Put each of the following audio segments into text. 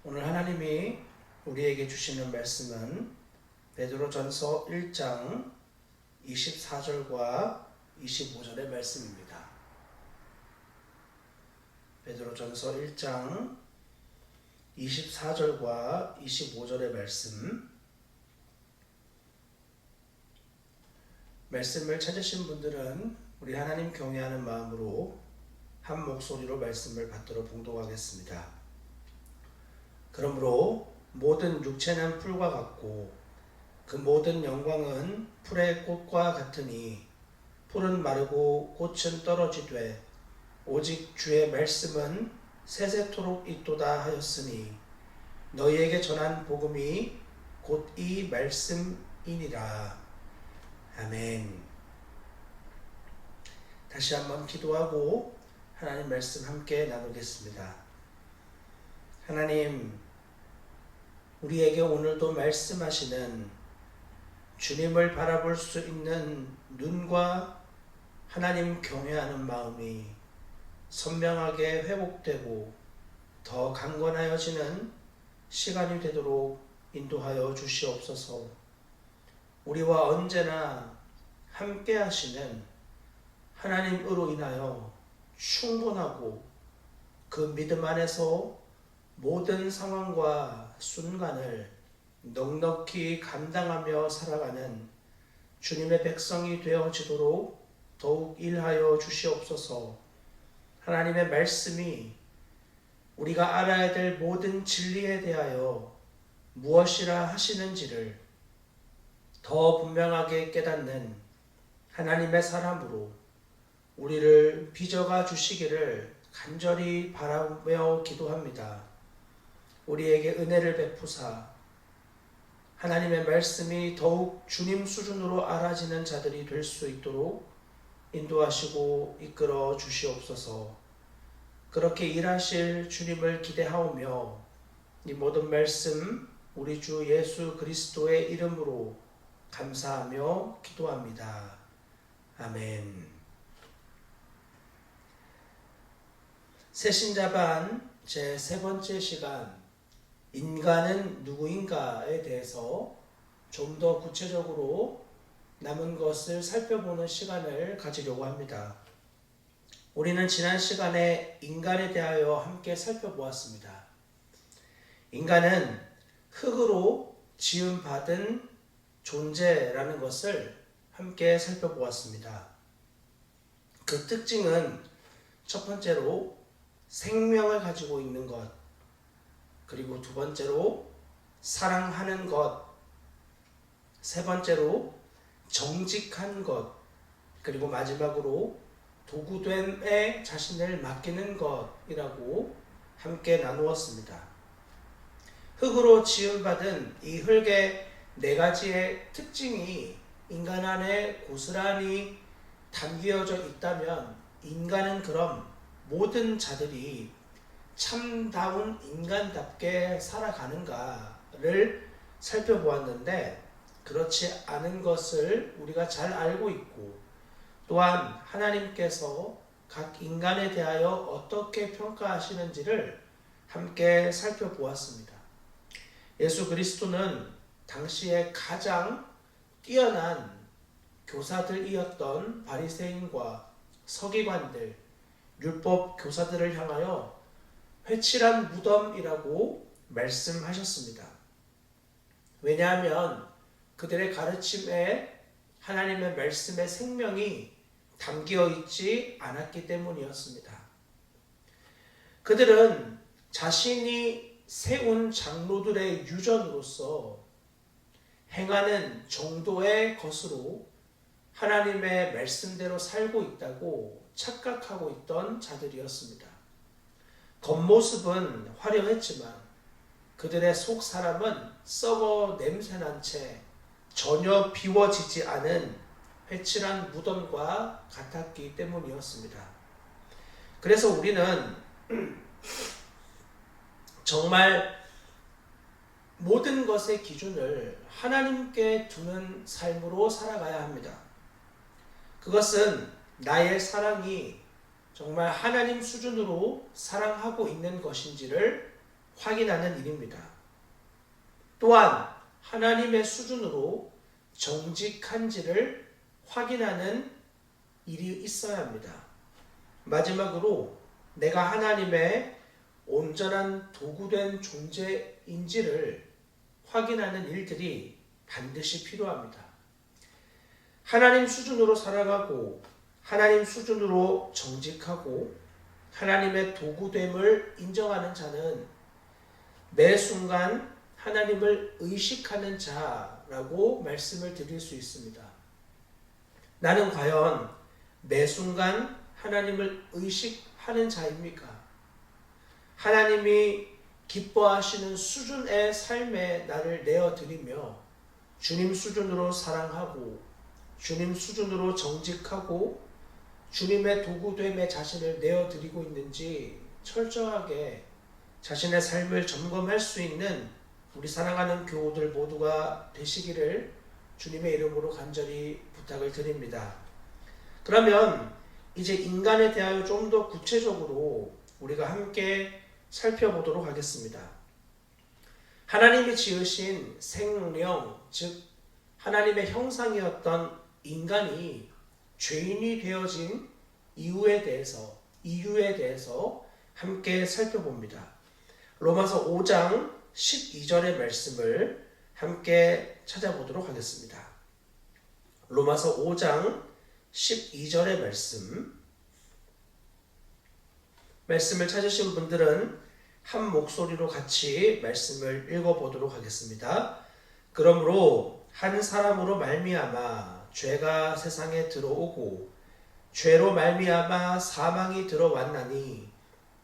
오늘 하나님이 우리에게 주시는 말씀은 베드로전서 1장 24절과 25절의 말씀입니다. 베드로전서 1장 24절과 25절의 말씀을 찾으신 분들은 우리 하나님 경외하는 마음으로 한 목소리로 말씀을 받들어 봉독하겠습니다. 그러므로 모든 육체는 풀과 같고 그 모든 영광은 풀의 꽃과 같으니 풀은 마르고 꽃은 떨어지되 오직 주의 말씀은 세세토록 있도다 하였으니 너희에게 전한 복음이 곧 이 말씀이니라. 아멘. 다시 한번 기도하고 하나님 말씀 함께 나누겠습니다. 하나님, 우리에게 오늘도 말씀하시는 주님을 바라볼 수 있는 눈과 하나님 경외하는 마음이 선명하게 회복되고 더 강건하여지는 시간이 되도록 인도하여 주시옵소서. 우리와 언제나 함께 하시는 하나님으로 인하여 충분하고 그 믿음 안에서 모든 상황과 순간을 넉넉히 감당하며 살아가는 주님의 백성이 되어지도록 더욱 일하여 주시옵소서. 하나님의 말씀이 우리가 알아야 될 모든 진리에 대하여 무엇이라 하시는지를 더 분명하게 깨닫는 하나님의 사람으로 우리를 빚어가 주시기를 간절히 바라며 기도합니다. 우리에게 은혜를 베푸사 하나님의 말씀이 더욱 주님 수준으로 알아지는 자들이 될 수 있도록 인도하시고 이끌어 주시옵소서. 그렇게 일하실 주님을 기대하오며 이 모든 말씀 우리 주 예수 그리스도의 이름으로 감사하며 기도합니다. 아멘. 새신자반 제 세 번째 시간, 인간은 누구인가에 대해서 좀 더 구체적으로 남은 것을 살펴보는 시간을 가지려고 합니다. 우리는 지난 시간에 인간에 대하여 함께 살펴보았습니다. 인간은 흙으로 지음받은 존재라는 것을 함께 살펴보았습니다. 그 특징은 첫 번째로 생명을 가지고 있는 것, 그리고 두 번째로 사랑하는 것, 세 번째로 정직한 것, 그리고 마지막으로 도구됨에 자신을 맡기는 것이라고 함께 나누었습니다. 흙으로 지음받은 이 흙의 네 가지의 특징이 인간 안에 고스란히 담겨져 있다면 인간은 그럼 모든 자들이 참다운 인간답게 살아가는가를 살펴보았는데 그렇지 않은 것을 우리가 잘 알고 있고 또한 하나님께서 각 인간에 대하여 어떻게 평가하시는지를 함께 살펴보았습니다. 예수 그리스도는 당시에 가장 뛰어난 교사들이었던 바리새인과 서기관들, 율법 교사들을 향하여 회칠한 무덤이라고 말씀하셨습니다. 왜냐하면 그들의 가르침에 하나님의 말씀의 생명이 담겨 있지 않았기 때문이었습니다. 그들은 자신이 세운 장로들의 유전으로서 행하는 정도의 것으로 하나님의 말씀대로 살고 있다고 착각하고 있던 자들이었습니다. 겉모습은 화려했지만 그들의 속 사람은 썩어 냄새난 채 전혀 비워지지 않은 회칠한 무덤과 같았기 때문이었습니다. 그래서 우리는 정말 모든 것의 기준을 하나님께 두는 삶으로 살아가야 합니다. 그것은 나의 사랑이 정말 하나님 수준으로 사랑하고 있는 것인지를 확인하는 일입니다. 또한 하나님의 수준으로 정직한지를 확인하는 일이 있어야 합니다. 마지막으로 내가 하나님의 온전한 도구된 존재인지를 확인하는 일들이 반드시 필요합니다. 하나님 수준으로 살아가고 하나님 수준으로 정직하고 하나님의 도구됨을 인정하는 자는 매 순간 하나님을 의식하는 자라고 말씀을 드릴 수 있습니다. 나는 과연 매 순간 하나님을 의식하는 자입니까? 하나님이 기뻐하시는 수준의 삶에 나를 내어드리며 주님 수준으로 사랑하고 주님 수준으로 정직하고 주님의 도구됨의 자신을 내어드리고 있는지 철저하게 자신의 삶을 점검할 수 있는 우리 사랑하는 교우들 모두가 되시기를 주님의 이름으로 간절히 부탁을 드립니다. 그러면 이제 인간에 대하여 좀 더 구체적으로 우리가 함께 살펴보도록 하겠습니다. 하나님이 지으신 생명, 즉 하나님의 형상이었던 인간이 죄인이 되어진 이유에 대해서 함께 살펴봅니다. 로마서 5장 12절의 말씀을 함께 찾아보도록 하겠습니다. 로마서 5장 12절의 말씀을 찾으신 분들은 한 목소리로 같이 말씀을 읽어보도록 하겠습니다. 그러므로 한 사람으로 말미암아 죄가 세상에 들어오고 죄로 말미암아 사망이 들어왔나니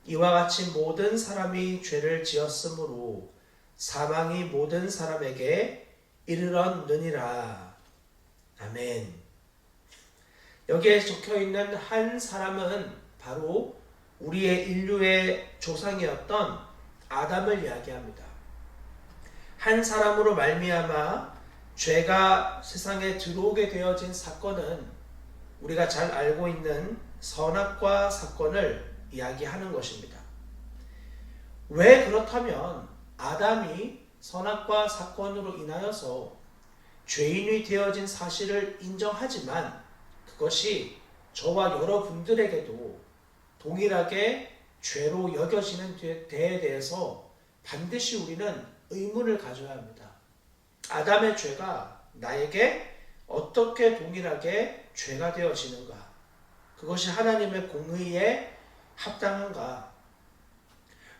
이와 같이 모든 사람이 죄를 지었으므로 사망이 모든 사람에게 이르렀느니라. 아멘. 여기에 적혀있는 한 사람은 바로 우리의 인류의 조상이었던 아담을 이야기합니다. 한 사람으로 말미암아 죄가 세상에 들어오게 되어진 사건은 우리가 잘 알고 있는 선악과 사건을 이야기하는 것입니다. 왜 그렇다면 아담이 선악과 사건으로 인하여서 죄인이 되어진 사실을 인정하지만 그것이 저와 여러분들에게도 동일하게 죄로 여겨지는 데에 대해서 반드시 우리는 의문을 가져야 합니다. 아담의 죄가 나에게 어떻게 동일하게 죄가 되어지는가? 그것이 하나님의 공의에 합당한가?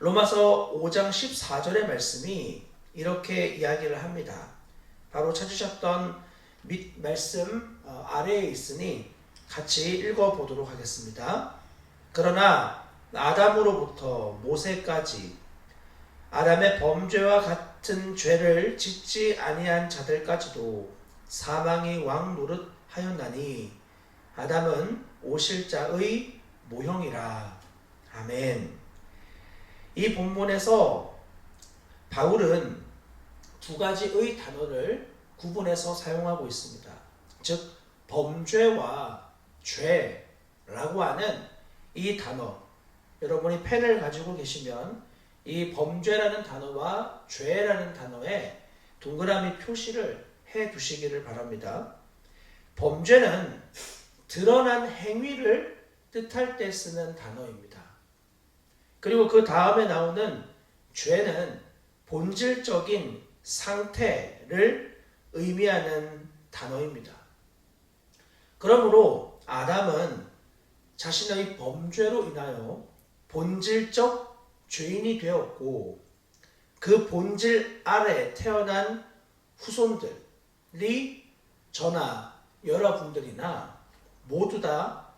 로마서 5장 14절의 말씀이 이렇게 이야기를 합니다. 바로 찾으셨던 말씀 아래에 있으니 같이 읽어보도록 하겠습니다. 그러나 아담으로부터 모세까지 아담의 범죄와 같은 죄를 짓지 아니한 자들까지도 사망이 왕 노릇하였나니 아담은 오실자의 모형이라. 아멘. 이 본문에서 바울은 두 가지의 단어를 구분해서 사용하고 있습니다. 즉 범죄와 죄라고 하는 이 단어, 여러분이 펜을 가지고 계시면 이 범죄라는 단어와 죄라는 단어에 동그라미 표시를 해 두시기를 바랍니다. 범죄는 드러난 행위를 뜻할 때 쓰는 단어입니다. 그리고 그 다음에 나오는 죄는 본질적인 상태를 의미하는 단어입니다. 그러므로 아담은 자신의 범죄로 인하여 본질적 죄인이 되었고 그 본질 아래 태어난 후손들이 저나 여러분들이나 모두 다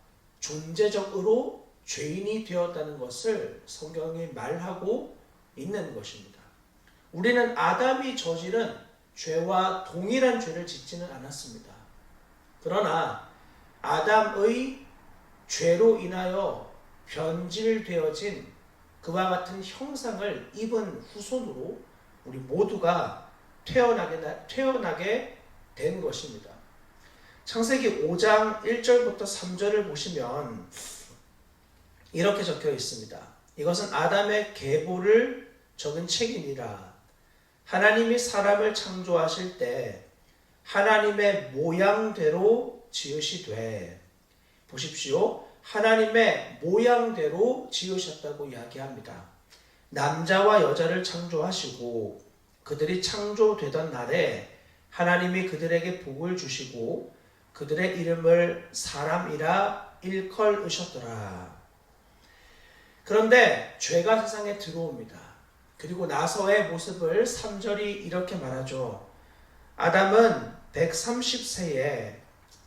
존재적으로 죄인이 되었다는 것을 성경이 말하고 있는 것입니다. 우리는 아담이 저지른 죄와 동일한 죄를 짓지는 않았습니다. 그러나 아담의 죄로 인하여 변질되어진 그와 같은 형상을 입은 후손으로 우리 모두가 태어나게 된 것입니다. 창세기 5장 1절부터 3절을 보시면 이렇게 적혀 있습니다. 이것은 아담의 계보를 적은 책이니라. 하나님이 사람을 창조하실 때 하나님의 모양대로 지으시되, 보십시오. 하나님의 모양대로 지으셨다고 이야기합니다. 남자와 여자를 창조하시고 그들이 창조되던 날에 하나님이 그들에게 복을 주시고 그들의 이름을 사람이라 일컬으셨더라. 그런데 죄가 세상에 들어옵니다. 그리고 나서의 모습을 3절이 이렇게 말하죠. 아담은 130세에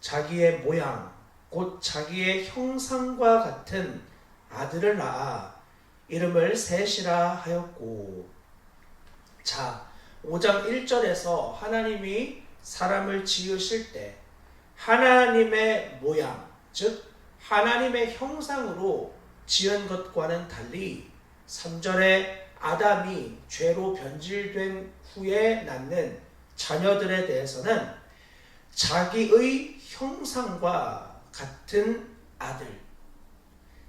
자기의 모양, 곧 자기의 형상과 같은 아들을 낳아 이름을 셋이라 하였고. 자, 5장 1절에서 하나님이 사람을 지으실 때 하나님의 모양, 즉 하나님의 형상으로 지은 것과는 달리 3절에 아담이 죄로 변질된 후에 낳는 자녀들에 대해서는 자기의 형상과 같은 아들,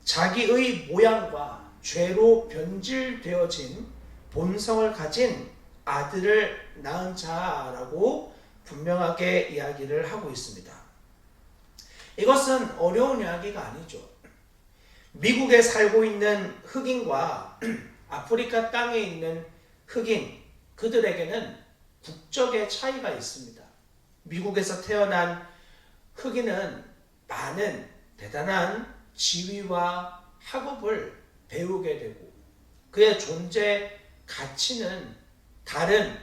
자기의 모양과 죄로 변질되어진 본성을 가진 아들을 낳은 자라고 분명하게 이야기를 하고 있습니다. 이것은 어려운 이야기가 아니죠. 미국에 살고 있는 흑인과 아프리카 땅에 있는 흑인, 그들에게는 국적의 차이가 있습니다. 미국에서 태어난 흑인은 많은 대단한 지위와 학업을 배우게 되고 그의 존재 가치는 다른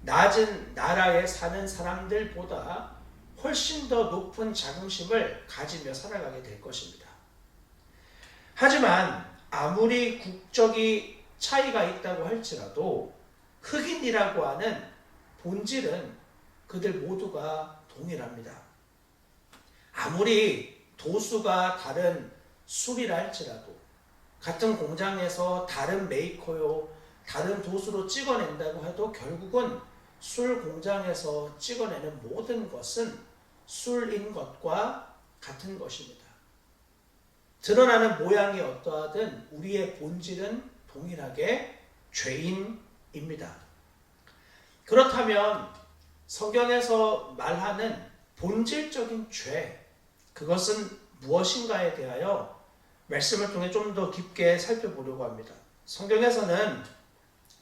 낮은 나라에 사는 사람들보다 훨씬 더 높은 자긍심을 가지며 살아가게 될 것입니다. 하지만 아무리 국적이 차이가 있다고 할지라도 흑인이라고 하는 본질은 그들 모두가 동일합니다. 아무리 도수가 다른 술이라 할지라도 같은 공장에서 다른 메이커요, 다른 도수로 찍어낸다고 해도 결국은 술 공장에서 찍어내는 모든 것은 술인 것과 같은 것입니다. 드러나는 모양이 어떠하든 우리의 본질은 동일하게 죄인입니다. 그렇다면 성경에서 말하는 본질적인 죄, 그것은 무엇인가에 대하여 말씀을 통해 좀 더 깊게 살펴보려고 합니다. 성경에서는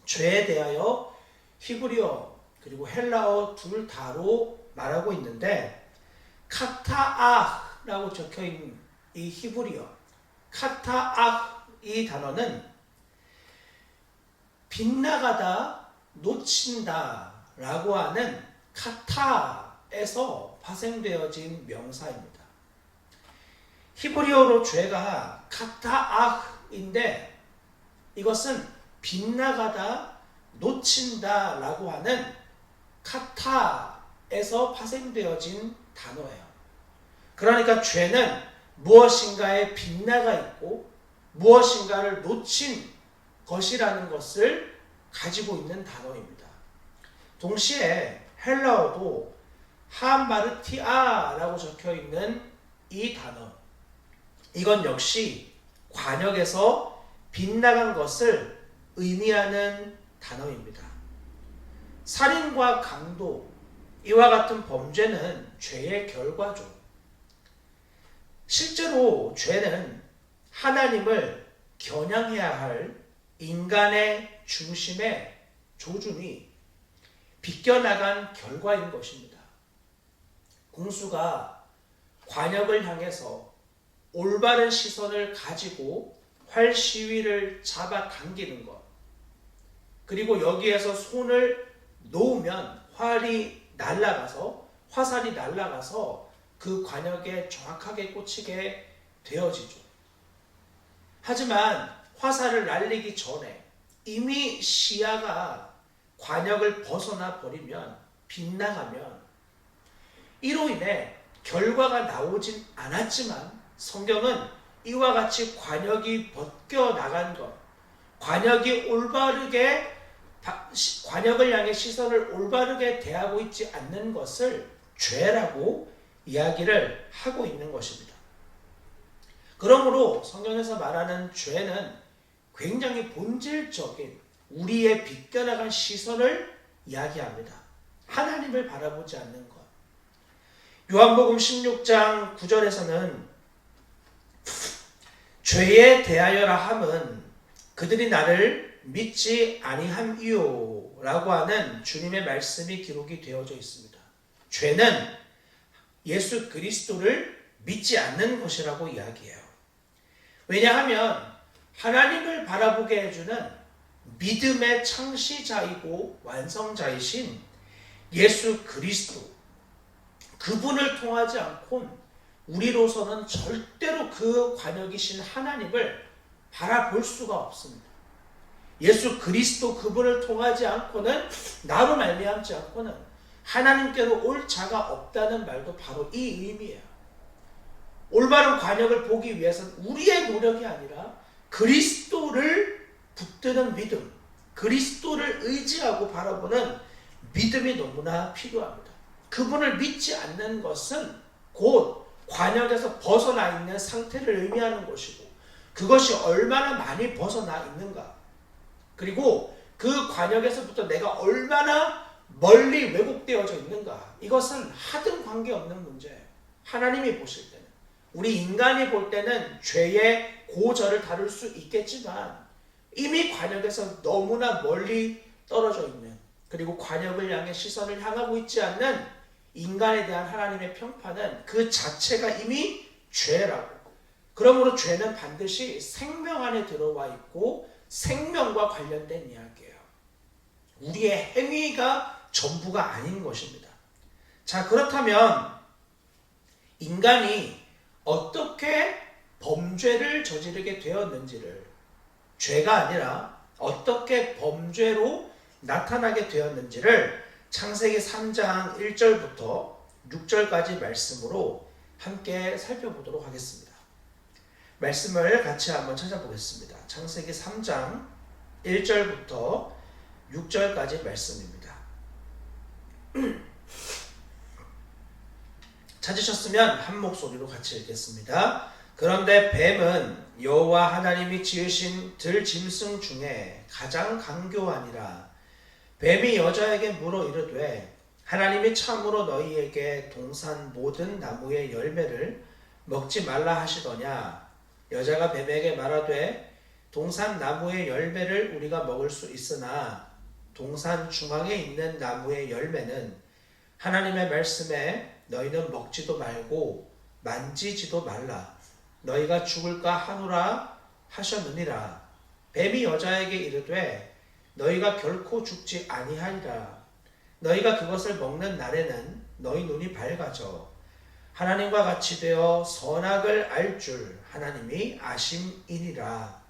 죄에 대하여 히브리어 그리고 헬라어 둘 다로 말하고 있는데, 카타아라고 적혀있는 이 히브리어 카타아, 이 단어는 빗나가다, 놓친다 라고 하는 카타에서 파생되어진 명사입니다. 히브리어로 죄가 카타아인데 이것은 빗나가다, 놓친다 라고 하는 카타에서 파생되어진 단어예요. 그러니까 죄는 무엇인가에 빗나가 있고 무엇인가를 놓친 것이라는 것을 가지고 있는 단어입니다. 동시에 헬라어도 하마르티아라고 적혀있는 이 단어, 이건 역시 관역에서 빗나간 것을 의미하는 단어입니다. 살인과 강도, 이와 같은 범죄는 죄의 결과죠. 실제로 죄는 하나님을 겨냥해야 할 인간의 중심의 조준이 비껴나간 결과인 것입니다. 공수가 관역을 향해서 올바른 시선을 가지고 활 시위를 잡아당기는 것, 그리고 여기에서 손을 놓으면 화살이 날아가서 그 관역에 정확하게 꽂히게 되어지죠. 하지만 화살을 날리기 전에 이미 시야가 관역을 벗어나 버리면, 빗나가면 이로 인해 결과가 나오진 않았지만 성경은 이와 같이 관역이 벗겨나간 것, 관역을 향해 시선을 올바르게 대하고 있지 않는 것을 죄라고 이야기를 하고 있는 것입니다. 그러므로 성경에서 말하는 죄는 굉장히 본질적인 우리의 비껴나간 시선을 이야기합니다. 하나님을 바라보지 않는 것. 요한복음 16장 9절에서는 죄에 대하여라 함은 그들이 나를 믿지 아니함이요 라고 하는 주님의 말씀이 기록이 되어져 있습니다. 죄는 예수 그리스도를 믿지 않는 것이라고 이야기해요. 왜냐하면 하나님을 바라보게 해주는 믿음의 창시자이고 완성자이신 예수 그리스도, 그분을 통하지 않고는 우리로서는 절대로 그 관역이신 하나님을 바라볼 수가 없습니다. 예수 그리스도 그분을 통하지 않고는, 나로 말미암지 않고는 하나님께로 올 자가 없다는 말도 바로 이 의미예요. 올바른 관역을 보기 위해서는 우리의 노력이 아니라 그리스도를 붙드는 믿음, 그리스도를 의지하고 바라보는 믿음이 너무나 필요합니다. 그분을 믿지 않는 것은 곧 관역에서 벗어나 있는 상태를 의미하는 것이고, 그것이 얼마나 많이 벗어나 있는가, 그리고 그 관역에서부터 내가 얼마나 멀리 왜곡되어져 있는가, 이것은 하등 관계없는 문제예요. 하나님이 보실 때는, 우리 인간이 볼 때는 죄의 고절을 다룰 수 있겠지만 이미 관역에서 너무나 멀리 떨어져 있는, 그리고 관역을 향해 시선을 향하고 있지 않는 인간에 대한 하나님의 평판은 그 자체가 이미 죄라고. 그러므로 죄는 반드시 생명 안에 들어와 있고 생명과 관련된 이야기예요. 우리의 행위가 전부가 아닌 것입니다. 자, 그렇다면 인간이 어떻게 범죄를 저지르게 되었는지를, 죄가 아니라 어떻게 범죄로 나타나게 되었는지를 창세기 3장 1절부터 6절까지 말씀으로 함께 살펴보도록 하겠습니다. 말씀을 같이 한번 찾아보겠습니다. 창세기 3장 1절부터 6절까지 말씀입니다. 찾으셨으면 한 목소리로 같이 읽겠습니다. 그런데 뱀은 여호와 하나님이 지으신 들짐승 중에 가장 강교하니라. 뱀이 여자에게 물어 이르되 하나님이 참으로 너희에게 동산 모든 나무의 열매를 먹지 말라 하시더냐. 여자가 뱀에게 말하되 동산 나무의 열매를 우리가 먹을 수 있으나 동산 중앙에 있는 나무의 열매는 하나님의 말씀에 너희는 먹지도 말고 만지지도 말라. 너희가 죽을까 하노라 하셨느니라. 뱀이 여자에게 이르되 너희가 결코 죽지 아니하리라. 너희가 그것을 먹는 날에는 너희 눈이 밝아져 하나님과 같이 되어 선악을 알 줄 하나님이 아심이니라.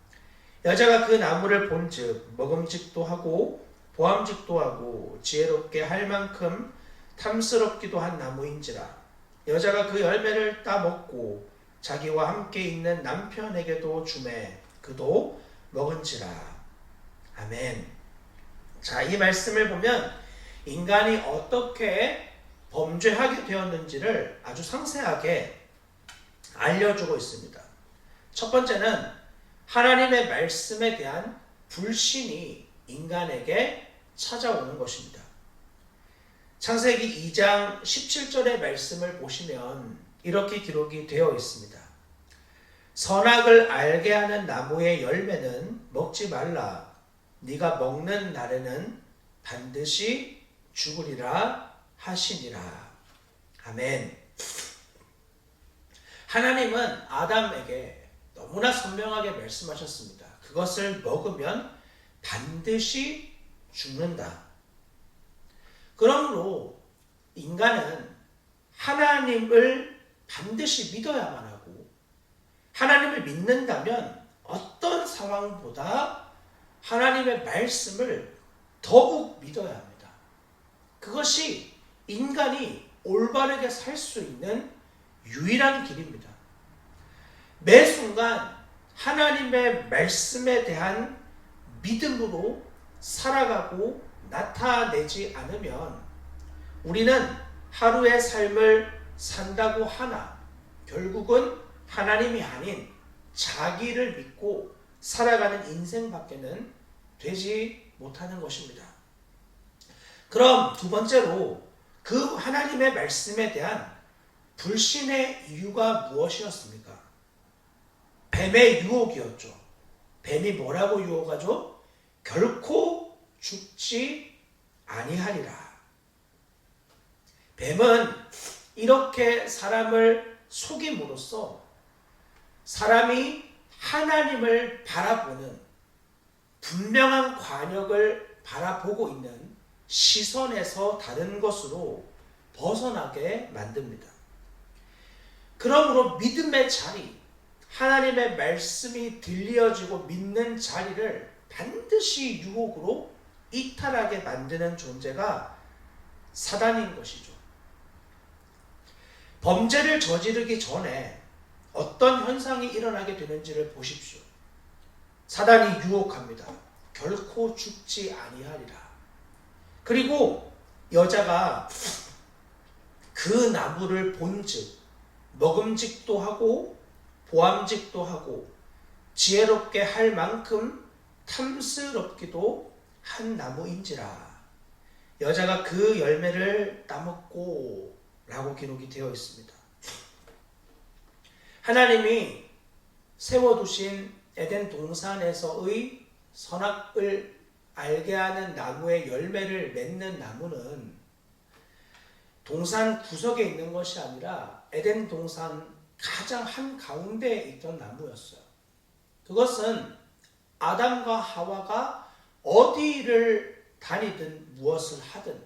여자가 그 나무를 본즉 먹음직도 하고 보암직도 하고 지혜롭게 할 만큼 탐스럽기도 한 나무인지라. 여자가 그 열매를 따 먹고 자기와 함께 있는 남편에게도 주매 그도 먹은지라. 아멘. 자, 이 말씀을 보면 인간이 어떻게 범죄하게 되었는지를 아주 상세하게 알려주고 있습니다. 첫 번째는 하나님의 말씀에 대한 불신이 인간에게 찾아오는 것입니다. 창세기 2장 17절의 말씀을 보시면 이렇게 기록이 되어 있습니다. 선악을 알게 하는 나무의 열매는 먹지 말라. 네가 먹는 날에는 반드시 죽으리라 하시니라. 아멘. 하나님은 아담에게 너무나 선명하게 말씀하셨습니다. 그것을 먹으면 반드시 죽는다. 그러므로 인간은 하나님을 반드시 믿어야만 하고, 하나님을 믿는다면 어떤 상황보다 하나님의 말씀을 더욱 믿어야 합니다. 그것이 인간이 올바르게 살 수 있는 유일한 길입니다. 매 순간 하나님의 말씀에 대한 믿음으로 살아가고 나타내지 않으면 우리는 하루의 삶을 산다고 하나 결국은 하나님이 아닌 자기를 믿고 살아가는 인생밖에는 되지 못하는 것입니다. 그럼 두 번째로 그 하나님의 말씀에 대한 불신의 이유가 무엇이었습니까? 뱀의 유혹이었죠. 뱀이 뭐라고 유혹하죠? 결코 죽지 아니하리라. 뱀은 이렇게 사람을 속임으로써 사람이 하나님을 바라보는 분명한 관역을 바라보고 있는 시선에서 다른 것으로 벗어나게 만듭니다. 그러므로 믿음의 자리, 하나님의 말씀이 들려지고 믿는 자리를 반드시 유혹으로 이탈하게 만드는 존재가 사단인 것이죠. 범죄를 저지르기 전에 어떤 현상이 일어나게 되는지를 보십시오. 사단이 유혹합니다. 결코 죽지 아니하리라. 그리고 여자가 그 나무를 본즉 먹음직도 하고 보암직도 하고 지혜롭게 할 만큼 탐스럽기도 한 나무인지라. 여자가 그 열매를 따먹고 라고 기록이 되어 있습니다. 하나님이 세워두신 에덴 동산에서의 선악을 알게 하는 나무의 열매를 맺는 나무는 동산 구석에 있는 것이 아니라 에덴 동산 가장 한가운데에 있던 나무였어요. 그것은 아담과 하와가 어디를 다니든 무엇을 하든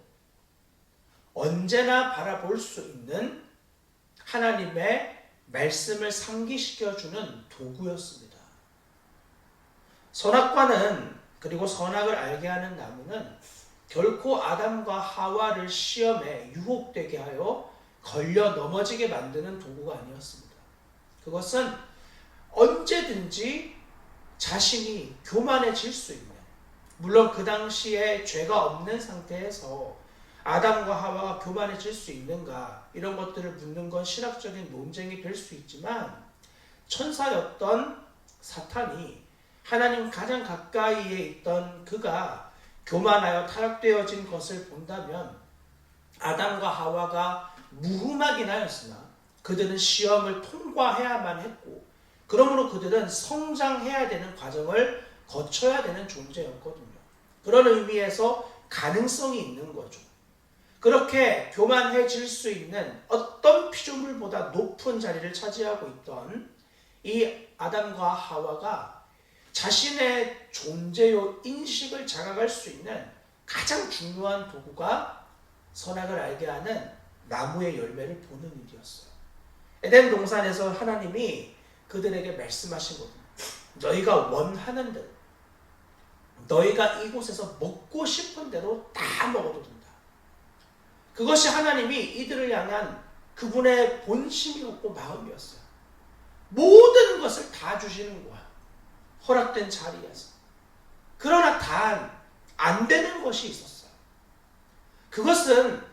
언제나 바라볼 수 있는 하나님의 말씀을 상기시켜주는 도구였습니다. 선악과는, 그리고 선악을 알게 하는 나무는 결코 아담과 하와를 시험에 유혹되게 하여 걸려 넘어지게 만드는 도구가 아니었습니다. 그것은 언제든지 자신이 교만해질 수 있는, 물론 그 당시에 죄가 없는 상태에서 아담과 하와가 교만해질 수 있는가, 이런 것들을 묻는 건 신학적인 논쟁이 될 수 있지만, 천사였던 사탄이 하나님 가장 가까이에 있던 그가 교만하여 타락되어진 것을 본다면 아담과 하와가 무흠하긴 하였으나 그들은 시험을 통과해야만 했고, 그러므로 그들은 성장해야 되는 과정을 거쳐야 되는 존재였거든요. 그런 의미에서 가능성이 있는 거죠. 그렇게 교만해질 수 있는 어떤 피조물보다 높은 자리를 차지하고 있던 이 아담과 하와가 자신의 존재요 인식을 자각할 수 있는 가장 중요한 도구가 선악을 알게 하는 나무의 열매를 보는 일이었어요. 에덴 동산에서 하나님이 그들에게 말씀하신 겁니다. 너희가 원하는 대로, 너희가 이곳에서 먹고 싶은 대로 다 먹어도 된다. 그것이 하나님이 이들을 향한 그분의 본심이었고 마음이었어요. 모든 것을 다 주시는 거야. 허락된 자리에서. 그러나 단 안 되는 것이 있었어요. 그것은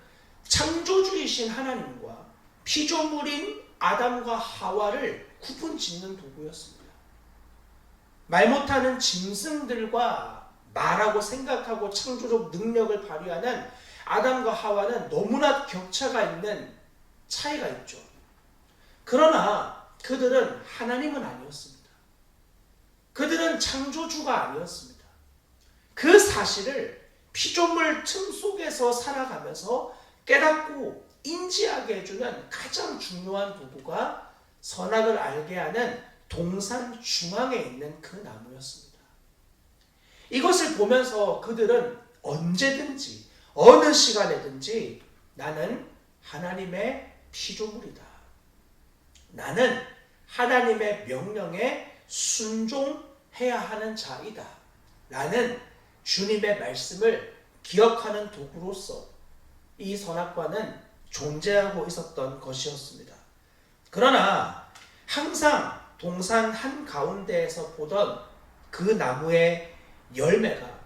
창조주이신 하나님과 피조물인 아담과 하와를 구분짓는 도구였습니다. 말 못하는 짐승들과 말하고 생각하고 창조적 능력을 발휘하는 아담과 하와는 너무나 격차가 있는 차이가 있죠. 그러나 그들은 하나님은 아니었습니다. 그들은 창조주가 아니었습니다. 그 사실을 피조물 틈 속에서 살아가면서 깨닫고 인지하게 해주는 가장 중요한 도구가 선악을 알게 하는 동산 중앙에 있는 그 나무였습니다. 이것을 보면서 그들은 언제든지 어느 시간에든지 나는 하나님의 피조물이다. 나는 하나님의 명령에 순종해야 하는 자이다. 라는 주님의 말씀을 기억하는 도구로서 이 선악과는 존재하고 있었던 것이었습니다. 그러나 항상 동산 한가운데에서 보던 그 나무의 열매가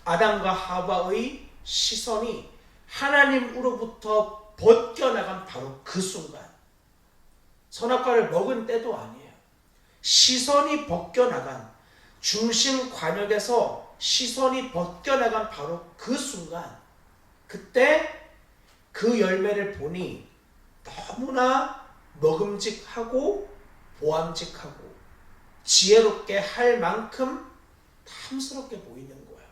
아담과 하와의 시선이 하나님으로부터 벗겨나간 바로 그 순간, 선악과를 먹은 때도 아니에요. 시선이 벗겨나간 중심 관역에서 시선이 벗겨나간 바로 그 순간, 그때 그 열매를 보니 너무나 먹음직하고 보암직하고 지혜롭게 할 만큼 탐스럽게 보이는 거예요.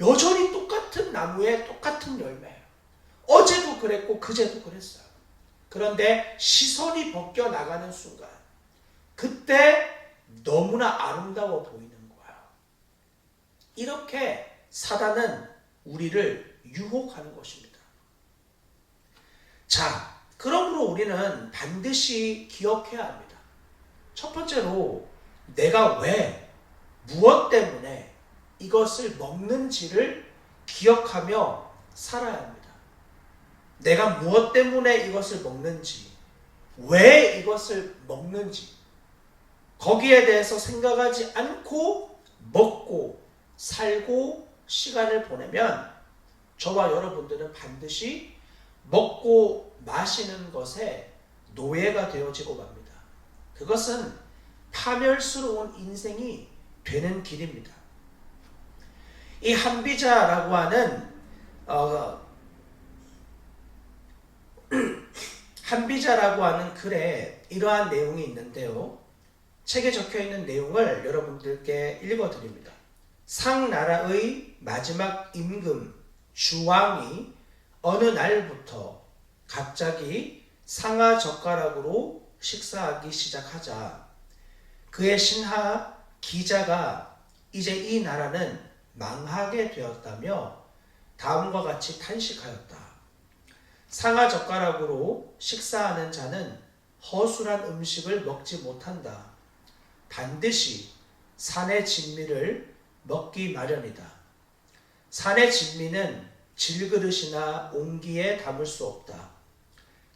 여전히 똑같은 나무에 똑같은 열매예요. 어제도 그랬고 그제도 그랬어요. 그런데 시선이 벗겨나가는 순간, 그때 너무나 아름다워 보이는 거예요. 이렇게 사단은 우리를 유혹하는 것입니다. 자, 그러므로 우리는 반드시 기억해야 합니다. 첫 번째로 내가 왜, 무엇 때문에 이것을 먹는지를 기억하며 살아야 합니다. 내가 무엇 때문에 이것을 먹는지, 왜 이것을 먹는지, 거기에 대해서 생각하지 않고 먹고 살고 시간을 보내면 저와 여러분들은 반드시 먹고 마시는 것에 노예가 되어지고 맙니다. 그것은 파멸스러운 인생이 되는 길입니다. 이 한비자라고 하는 한비자라고 하는 글에 이러한 내용이 있는데요. 책에 적혀있는 내용을 여러분들께 읽어드립니다. 상나라의 마지막 임금 주왕이 어느 날부터 갑자기 상하 젓가락으로 식사하기 시작하자 그의 신하 기자가 이제 이 나라는 망하게 되었다며 다음과 같이 탄식하였다. 상하 젓가락으로 식사하는 자는 허술한 음식을 먹지 못한다. 반드시 산의 진미를 먹기 마련이다. 산의 진미는 질그릇이나 옹기에 담을 수 없다.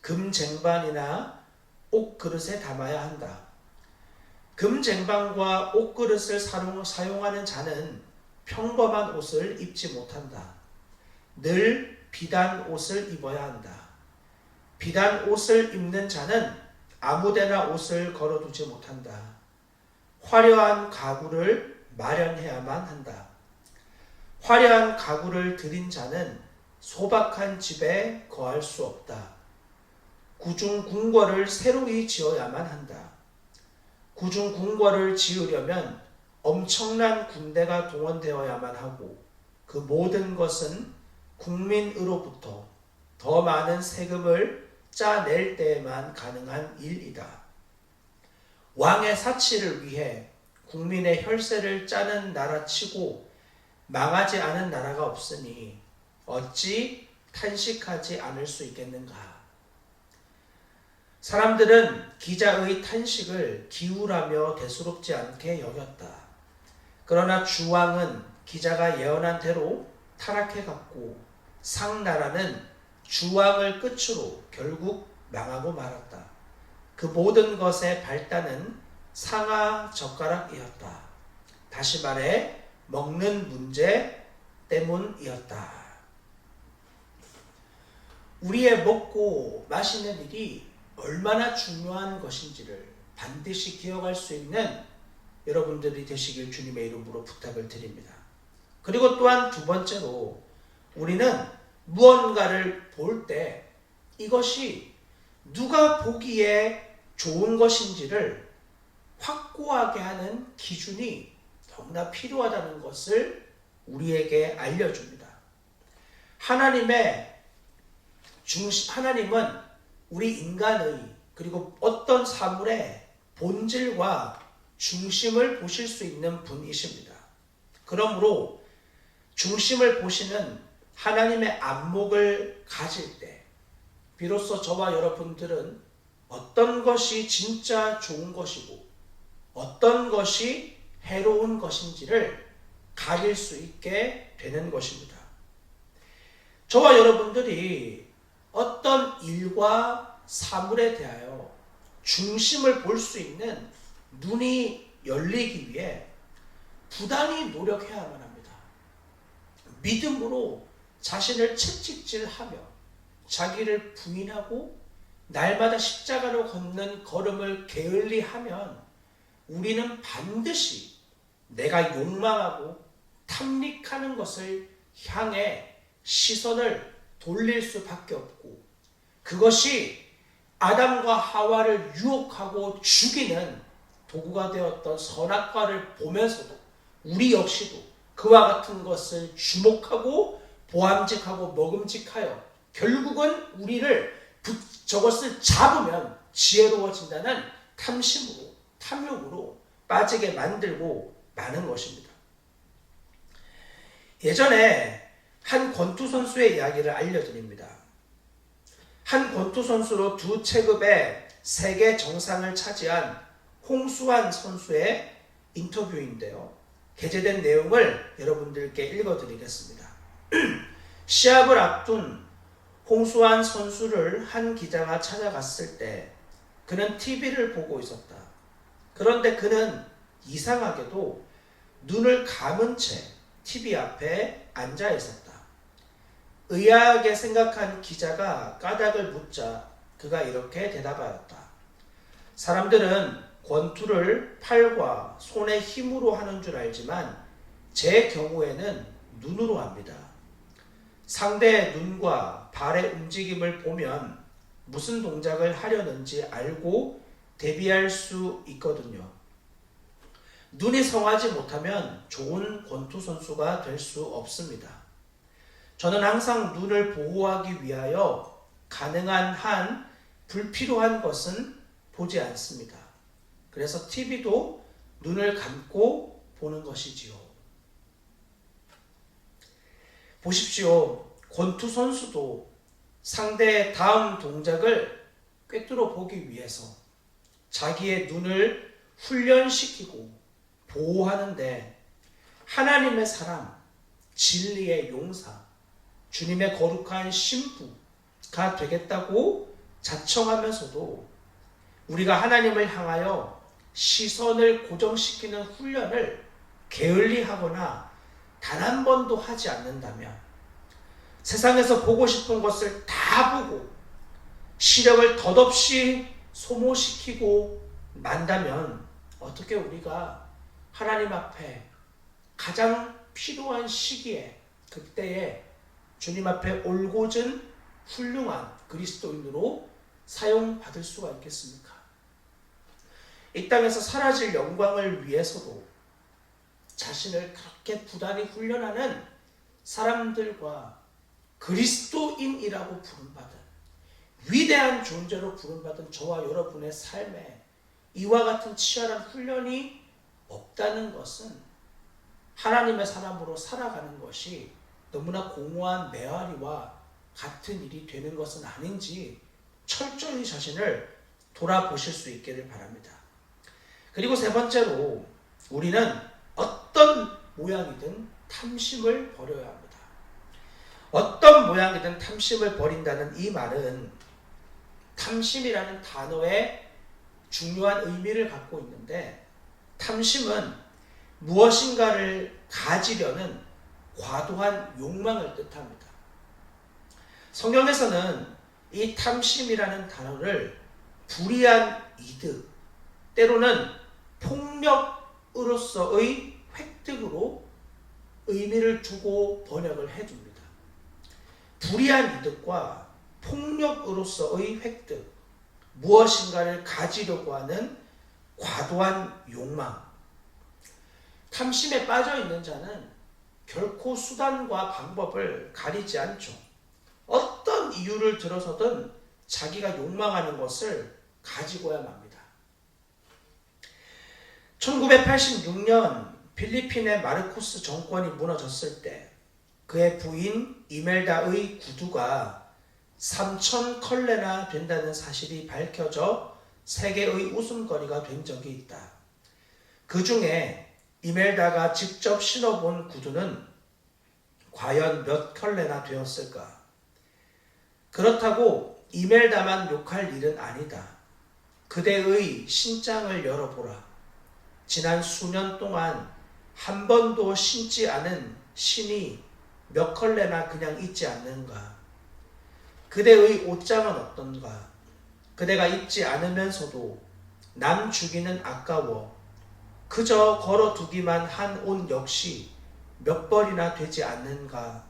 금쟁반이나 옥그릇에 담아야 한다. 금쟁반과 옥그릇을 사용하는 자는 평범한 옷을 입지 못한다. 늘 비단 옷을 입어야 한다. 비단 옷을 입는 자는 아무데나 옷을 걸어두지 못한다. 화려한 가구를 마련해야만 한다. 화려한 가구를 들인 자는 소박한 집에 거할 수 없다. 구중궁궐을 새로이 지어야만 한다. 구중궁궐을 지으려면 엄청난 군대가 동원되어야만 하고 그 모든 것은 국민으로부터 더 많은 세금을 짜낼 때에만 가능한 일이다. 왕의 사치를 위해 국민의 혈세를 짜는 나라치고 망하지 않은 나라가 없으니 어찌 탄식하지 않을 수 있겠는가. 사람들은 기자의 탄식을 기우라며 대수롭지 않게 여겼다. 그러나 주왕은 기자가 예언한 대로 타락해갔고 상나라는 주왕을 끝으로 결국 망하고 말았다. 그 모든 것의 발단은 상하 젓가락이었다. 다시 말해 먹는 문제 때문이었다. 우리의 먹고 마시는 일이 얼마나 중요한 것인지를 반드시 기억할 수 있는 여러분들이 되시길 주님의 이름으로 부탁을 드립니다. 그리고 또한 두 번째로 우리는 무언가를 볼 때 이것이 누가 보기에 좋은 것인지를 확고하게 하는 기준이 너무나 필요하다는 것을 우리에게 알려줍니다. 하나님은 우리 인간의 그리고 어떤 사물의 본질과 중심을 보실 수 있는 분이십니다. 그러므로 중심을 보시는 하나님의 안목을 가질 때 비로소 저와 여러분들은 어떤 것이 진짜 좋은 것이고 어떤 것이 해로운 것인지를 가릴 수 있게 되는 것입니다. 저와 여러분들이 어떤 일과 사물에 대하여 중심을 볼 수 있는 눈이 열리기 위해 부단히 노력해야만 합니다. 믿음으로 자신을 채찍질하며 자기를 부인하고 날마다 십자가로 걷는 걸음을 게을리하면 우리는 반드시 내가 욕망하고 탐닉하는 것을 향해 시선을 돌릴 수밖에 없고, 그것이 아담과 하와를 유혹하고 죽이는 도구가 되었던 선악과를 보면서도 우리 역시도 그와 같은 것을 주목하고 보암직하고 먹음직하여 결국은 우리를 저것을 잡으면 지혜로워진다는 탐심으로, 탐욕으로 빠지게 만들고 마는 것입니다. 예전에 한 권투 선수의 이야기를 알려드립니다. 한 권투 선수로 두 체급의 세계 정상을 차지한 홍수환 선수의 인터뷰인데요. 게재된 내용을 여러분들께 읽어드리겠습니다. 시합을 앞둔 홍수환 선수를 한 기자가 찾아갔을 때 그는 TV를 보고 있었다. 그런데 그는 이상하게도 눈을 감은 채 TV 앞에 앉아 있었다. 의아하게 생각한 기자가 까닭을 묻자 그가 이렇게 대답하였다. 사람들은 권투를 팔과 손의 힘으로 하는 줄 알지만 제 경우에는 눈으로 합니다. 상대의 눈과 발의 움직임을 보면 무슨 동작을 하려는지 알고 대비할 수 있거든요. 눈이 성하지 못하면 좋은 권투 선수가 될 수 없습니다. 저는 항상 눈을 보호하기 위하여 가능한 한 불필요한 것은 보지 않습니다. 그래서 TV도 눈을 감고 보는 것이지요. 보십시오. 권투 선수도 상대의 다음 동작을 꿰뚫어 보기 위해서 자기의 눈을 훈련시키고 보호하는데 하나님의 사람, 진리의 용사, 주님의 거룩한 신부가 되겠다고 자청하면서도 우리가 하나님을 향하여 시선을 고정시키는 훈련을 게을리하거나 단 한 번도 하지 않는다면, 세상에서 보고 싶은 것을 다 보고 시력을 덧없이 소모시키고 만다면 어떻게 우리가 하나님 앞에 가장 필요한 시기에, 그때에 주님 앞에 올곧은 훌륭한 그리스도인으로 사용받을 수가 있겠습니까? 이 땅에서 사라질 영광을 위해서도 자신을 그렇게 부단히 훈련하는 사람들과 그리스도인이라고 부름받은, 위대한 존재로 부름받은 저와 여러분의 삶에 이와 같은 치열한 훈련이 없다는 것은 하나님의 사람으로 살아가는 것이 너무나 공허한 메아리와 같은 일이 되는 것은 아닌지 철저히 자신을 돌아보실 수 있기를 바랍니다. 그리고 세 번째로, 우리는 어떤 모양이든 탐심을 버려야 합니다. 어떤 모양이든 탐심을 버린다는 이 말은 탐심이라는 단어에 중요한 의미를 갖고 있는데, 탐심은 무엇인가를 가지려는 과도한 욕망을 뜻합니다. 성경에서는 이 탐심이라는 단어를 불의한 이득, 때로는 폭력으로서의 획득으로 의미를 두고 번역을 해줍니다. 불의한 이득과 폭력으로서의 획득, 무엇인가를 가지려고 하는 과도한 욕망. 탐심에 빠져 있는 자는 결코 수단과 방법을 가리지 않죠. 어떤 이유를 들어서든 자기가 욕망하는 것을 가지고야 맙니다. 1986년 필리핀의 마르코스 정권이 무너졌을 때 그의 부인 이멜다의 구두가 3,000컬레나 된다는 사실이 밝혀져 세계의 웃음거리가 된 적이 있다. 그 중에 이멜다가 직접 신어본 구두는 과연 몇 컬레나 되었을까? 그렇다고 이멜다만 욕할 일은 아니다. 그대의 신장을 열어보라. 지난 수년 동안 한 번도 신지 않은 신이 몇 컬레나 그냥 있지 않는가? 그대의 옷장은 어떤가? 그대가 입지 않으면서도 남 주기는 아까워 그저 걸어두기만 한 옷 역시 몇 벌이나 되지 않는가?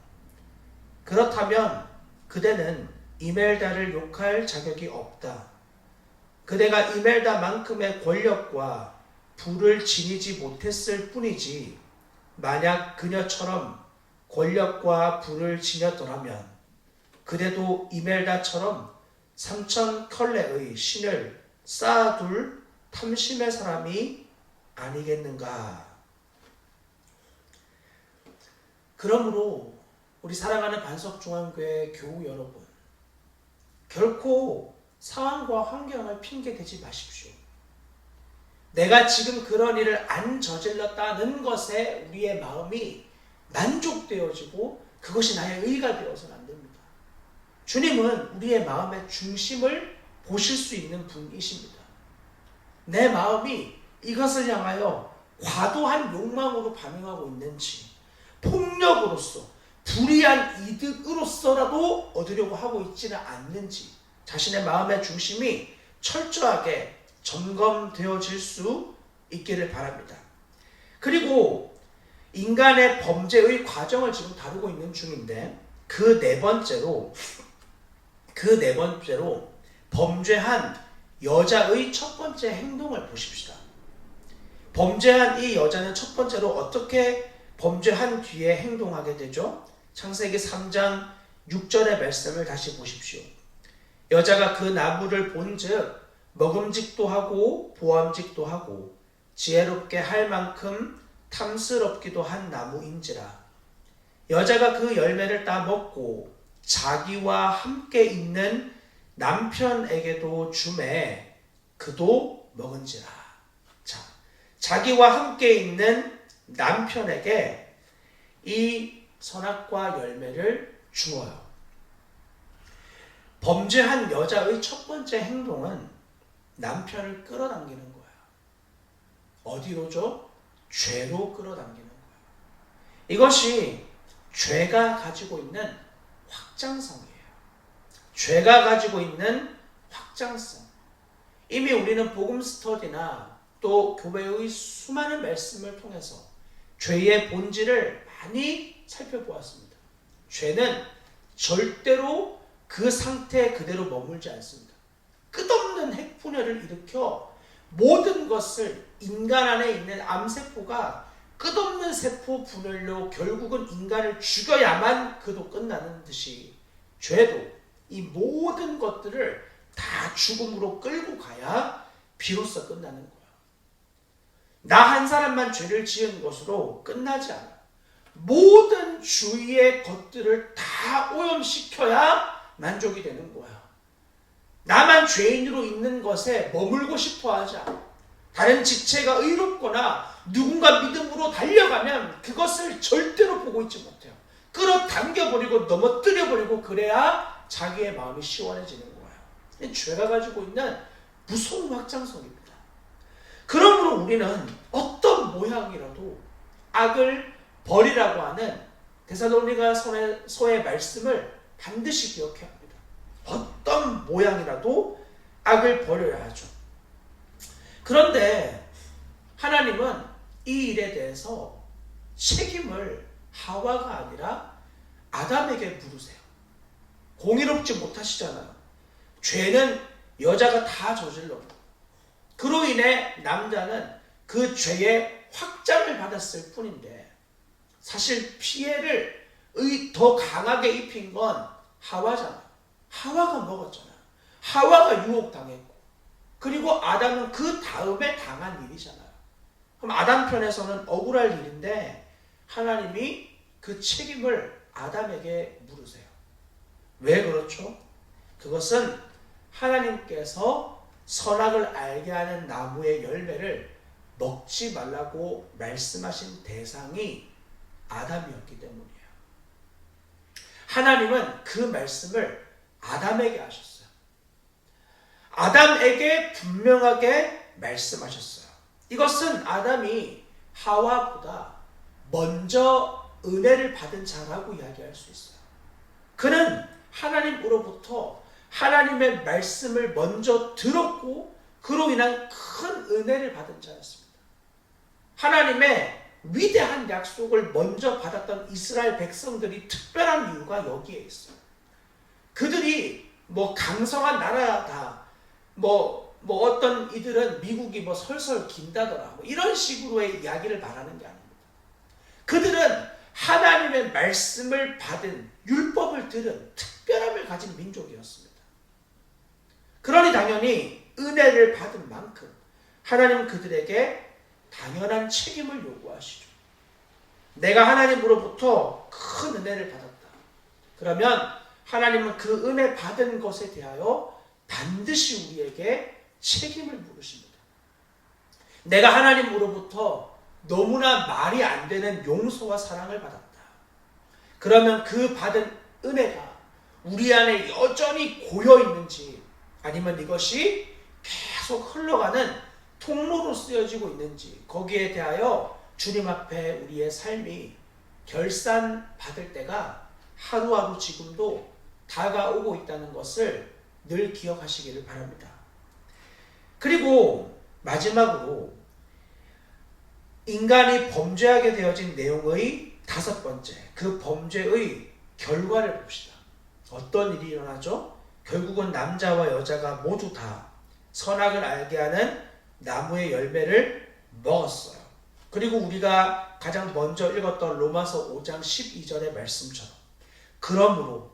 그렇다면 그대는 이멜다를 욕할 자격이 없다. 그대가 이멜다만큼의 권력과 부를 지니지 못했을 뿐이지, 만약 그녀처럼 권력과 부를 지녔더라면 그대도 이멜다처럼 3,000 컬레의 신을 쌓아둘 탐심의 사람이 아니겠는가. 그러므로 우리 사랑하는 반석중앙교회 교우 여러분, 결코 상황과 환경을 핑계대지 마십시오. 내가 지금 그런 일을 안 저질렀다는 것에 우리의 마음이 만족되어지고 그것이 나의 의가 되어서는 안 됩니다. 주님은 우리의 마음의 중심을 보실 수 있는 분이십니다. 내 마음이 이것을 향하여 과도한 욕망으로 반응하고 있는지, 폭력으로서 불이한 이득으로서라도 얻으려고 하고 있지는 않는지, 자신의 마음의 중심이 철저하게 점검되어질 수 있기를 바랍니다. 그리고 인간의 범죄의 과정을 지금 다루고 있는 중인데, 그 네 번째로 범죄한 여자의 첫 번째 행동을 보십시다. 범죄한 이 여자는 첫 번째로 어떻게 범죄한 뒤에 행동하게 되죠? 창세기 3장 6절의 말씀을 다시 보십시오. 여자가 그 나무를 본즉 먹음직도 하고 보암직도 하고 지혜롭게 할 만큼 탐스럽기도 한 나무인지라. 여자가 그 열매를 따 먹고 자기와 함께 있는 남편에게도 주매 그도 먹은지라. 자, 자기와 함께 있는 남편에게 이 선악과 열매를 주어요. 범죄한 여자의 첫 번째 행동은 남편을 끌어당기는 거예요. 어디로죠? 죄로 끌어당기는 거예요. 이것이 죄가 가지고 있는 확장성이에요. 죄가 가지고 있는 확장성. 이미 우리는 복음 스터디나 또 교회의 수많은 말씀을 통해서 죄의 본질을 많이 살펴보았습니다. 죄는 절대로 그 상태 그대로 머물지 않습니다. 끝없는 핵분열을 일으켜 모든 것을 인간 안에 있는 암세포가 끝없는 세포 분열로 결국은 인간을 죽여야만 그도 끝나는 듯이 죄도 이 모든 것들을 다 죽음으로 끌고 가야 비로소 끝나는 거예요. 나 한 사람만 죄를 지은 것으로 끝나지 않아요. 모든 주위의 것들을 다 오염시켜야 만족이 되는 거예요. 나만 죄인으로 있는 것에 머물고 싶어 하지 않아요. 다른 지체가 의롭거나 누군가 믿음으로 달려가면 그것을 절대로 보고 있지 못해요. 끌어당겨버리고 넘어뜨려버리고 그래야 자기의 마음이 시원해지는 거예요. 죄가 가지고 있는 무서운 확장성입니다. 그러므로 우리는 어떤 모양이라도 악을 버리라고 하는 데살로니가서의 말씀을 반드시 기억해야 합니다. 어떤 모양이라도 악을 버려야 하죠. 그런데 하나님은 이 일에 대해서 책임을 하와가 아니라 아담에게 물으세요. 공의롭지 못하시잖아요. 죄는 여자가 다 저질렀고 그로 인해 남자는 그 죄의 확장을 받았을 뿐인데 사실 피해를 더 강하게 입힌 건 하와잖아요. 하와가 먹었잖아요. 하와가 유혹당했고 그리고 아담은 그 다음에 당한 일이잖아요. 그럼 아담 편에서는 억울할 일인데 하나님이 그 책임을 아담에게 물으세요. 왜 그렇죠? 그것은 하나님께서 선악을 알게 하는 나무의 열매를 먹지 말라고 말씀하신 대상이 아담이었기 때문이에요. 하나님은 그 말씀을 아담에게 하셨어요. 아담에게 분명하게 말씀하셨어요. 이것은 아담이 하와보다 먼저 은혜를 받은 자라고 이야기할 수 있어요. 그는 하나님으로부터 하나님의 말씀을 먼저 들었고 그로 인한 큰 은혜를 받은 자였습니다. 하나님의 위대한 약속을 먼저 받았던 이스라엘 백성들이 특별한 이유가 여기에 있어요. 그들이 뭐 강성한 나라다, 어떤 이들은 미국이 뭐 설설 긴다더라, 뭐 이런 식으로의 이야기를 말하는 게 아닙니다. 그들은 하나님의 말씀을 받은, 율법을 들은 특별함을 가진 민족이었습니다. 그러니 당연히 은혜를 받은 만큼 하나님은 그들에게 당연한 책임을 요구하시죠. 내가 하나님으로부터 큰 은혜를 받았다. 그러면 하나님은 그 은혜 받은 것에 대하여 반드시 우리에게 책임을 물으십니다. 내가 하나님으로부터 너무나 말이 안 되는 용서와 사랑을 받았다. 그러면 그 받은 은혜가 우리 안에 여전히 고여 있는지, 아니면 이것이 계속 흘러가는 통로로 쓰여지고 있는지, 거기에 대하여 주님 앞에 우리의 삶이 결산받을 때가 하루하루 지금도 다가오고 있다는 것을 늘 기억하시기를 바랍니다. 그리고 마지막으로 인간이 범죄하게 되어진 내용의 5번째, 그 범죄의 결과를 봅시다. 어떤 일이 일어나죠? 결국은 남자와 여자가 모두 다 선악을 알게 하는 나무의 열매를 먹었어요. 그리고 우리가 가장 먼저 읽었던 로마서 5장 12절의 말씀처럼, 그러므로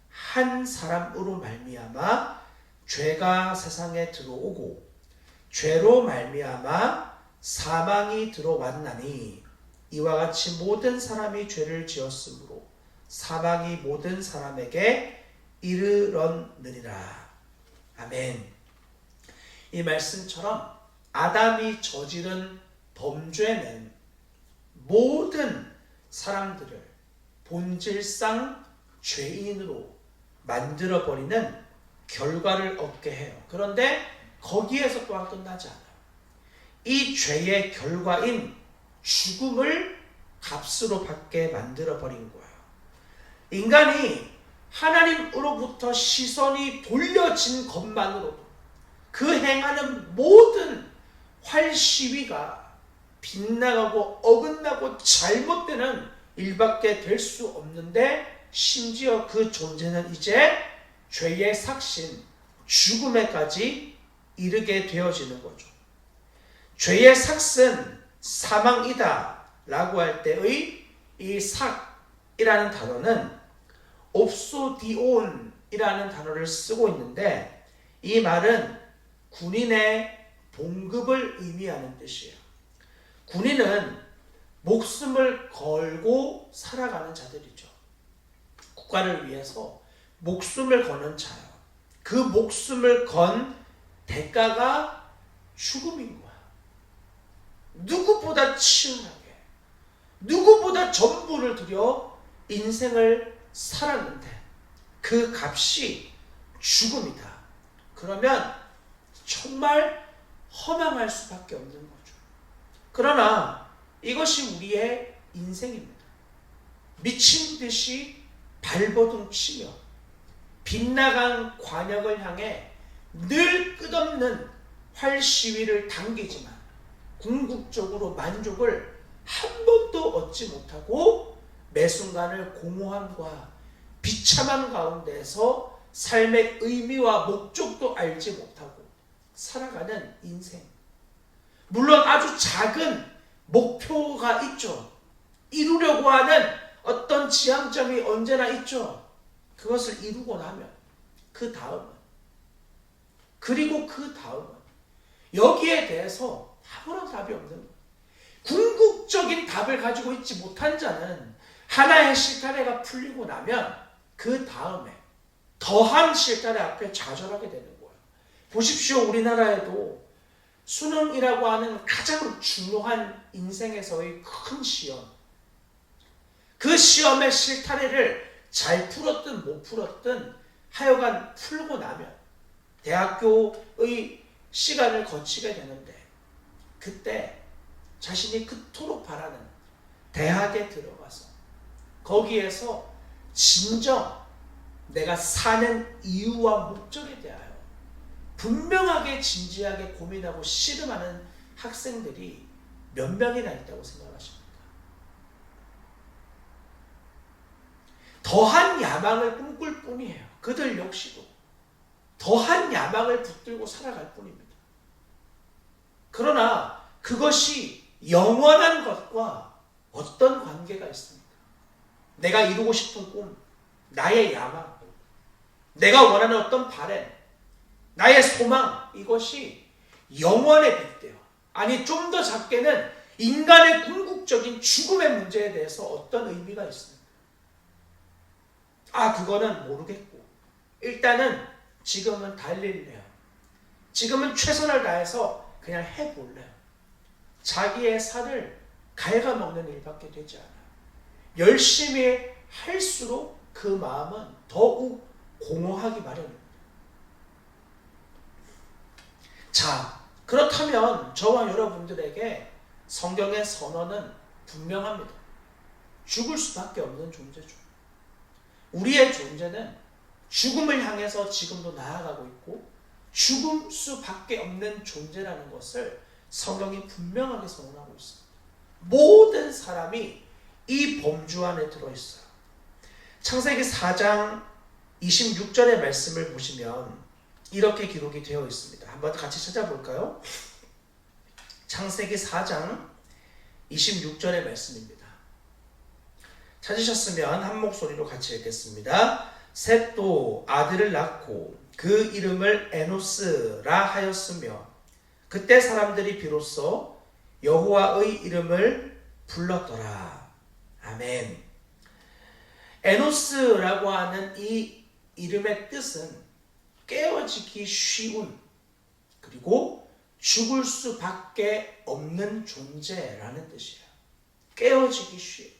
한 사람으로 말미암아 죄가 세상에 들어오고 죄로 말미암아 사망이 들어왔나니, 이와 같이 모든 사람이 죄를 지었으므로 사망이 모든 사람에게 이르렀느니라. 아멘. 이 말씀처럼 아담이 저지른 범죄는 모든 사람들을 본질상 죄인으로 만들어버리는 결과를 얻게 해요. 그런데 거기에서 또한 끝나지 않아요. 이 죄의 결과인 죽음을 값으로 받게 만들어버린 거예요. 인간이 하나님으로부터 시선이 돌려진 것만으로도 그 행하는 모든 활시위가 빗나가고 어긋나고 잘못되는 일밖에 될 수 없는데, 심지어 그 존재는 이제 죄의 삭신, 죽음에까지 이르게 되어지는 거죠. 죄의 삭은 사망이다 라고 할 때의 이 삭이라는 단어는 옵소디온이라는 단어를 쓰고 있는데, 이 말은 군인의 봉급을 의미하는 뜻이에요. 군인은 목숨을 걸고 살아가는 자들이죠. 국가를 위해서 목숨을 거는 자요. 그 목숨을 건 대가가 죽음인 거야. 누구보다 치열하게, 누구보다 전부를 들여 인생을 살았는데 그 값이 죽음이다. 그러면 정말 허망할 수밖에 없는 거죠. 그러나 이것이 우리의 인생입니다. 미친 듯이 발버둥 치며 빗나간 관역을 향해 늘 끝없는 활시위를 당기지만 궁극적으로 만족을 한 번도 얻지 못하고 매 순간을 공허함과 비참함 가운데서 삶의 의미와 목적도 알지 못하고 살아가는 인생. 물론 아주 작은 목표가 있죠. 이루려고 하는 어떤 지향점이 언제나 있죠. 그것을 이루고 나면 그 다음은, 그리고 그 다음은, 여기에 대해서 아무런 답이 없는 거예요. 궁극적인 답을 가지고 있지 못한 자는 하나의 실타래가 풀리고 나면 그 다음에 더한 실타래 앞에 좌절하게 되는 거예요. 보십시오. 우리나라에도 수능이라고 하는 가장 중요한 인생에서의 큰 시험, 그 시험의 실타래를 잘 풀었든 못 풀었든 하여간 풀고 나면 대학교의 시간을 거치게 되는데, 그때 자신이 그토록 바라는 대학에 들어가서 거기에서 진정 내가 사는 이유와 목적에 대하여 분명하게 진지하게 고민하고 씨름하는 학생들이 몇 명이나 있다고 생각하십니까? 더한 야망을 꿈꿀 뿐이에요. 그들 역시도 더한 야망을 붙들고 살아갈 뿐입니다. 그러나 그것이 영원한 것과 어떤 관계가 있습니까? 내가 이루고 싶은 꿈, 나의 야망, 내가 원하는 어떤 바램, 나의 소망, 이것이 영원에 빗대어, 아니 좀 더 작게는 인간의 궁극적인 죽음의 문제에 대해서 어떤 의미가 있습니까? 그거는 모르겠고 일단은 지금은 달릴래요. 지금은 최선을 다해서 그냥 해볼래요. 자기의 살을 갉아먹는 일밖에 되지 않아요. 열심히 할수록 그 마음은 더욱 공허하기 마련입니다. 자, 그렇다면 저와 여러분들에게 성경의 선언은 분명합니다. 죽을 수밖에 없는 존재죠. 우리의 존재는 죽음을 향해서 지금도 나아가고 있고 죽을 수밖에 없는 존재라는 것을 성경이 분명하게 선언하고 있습니다. 모든 사람이 이 범주 안에 들어있어요. 창세기 4장 26절의 말씀을 보시면 이렇게 기록이 되어 있습니다. 한번 같이 찾아볼까요? 창세기 4장 26절의 말씀입니다. 찾으셨으면 한 목소리로 같이 읽겠습니다. 셋도 아들을 낳고 그 이름을 에노스라 하였으며 그때 사람들이 비로소 여호와의 이름을 불렀더라. 아멘. 에노스라고 하는 이 이름의 뜻은 깨어지기 쉬운, 그리고 죽을 수밖에 없는 존재라는 뜻이에요. 깨어지기 쉬운,